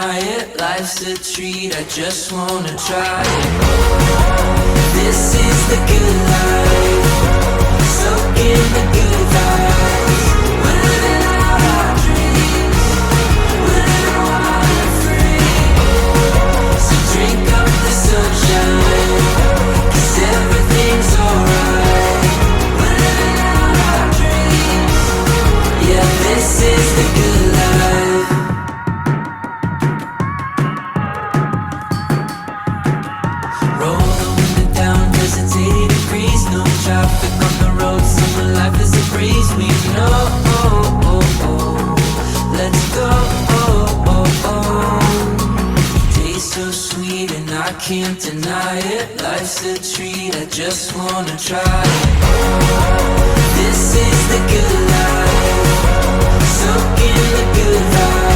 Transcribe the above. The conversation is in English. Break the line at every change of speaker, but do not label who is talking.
deny it. Life's a treat, I just wanna try it. This is the good life, soak in the good vibes. We're living out our dreams, we're living wild and free. So drink up the sunshine, 'cause everything's alright. We're living out our dreams, yeah, this is the good life. Roll the window down, cause it's 80 degrees. No traffic on the road, summer life is a breeze. We know, let's go. Taste so sweet and I can't deny it. Life's a treat, I just wanna try it. This is the good life, soak in the good vibes.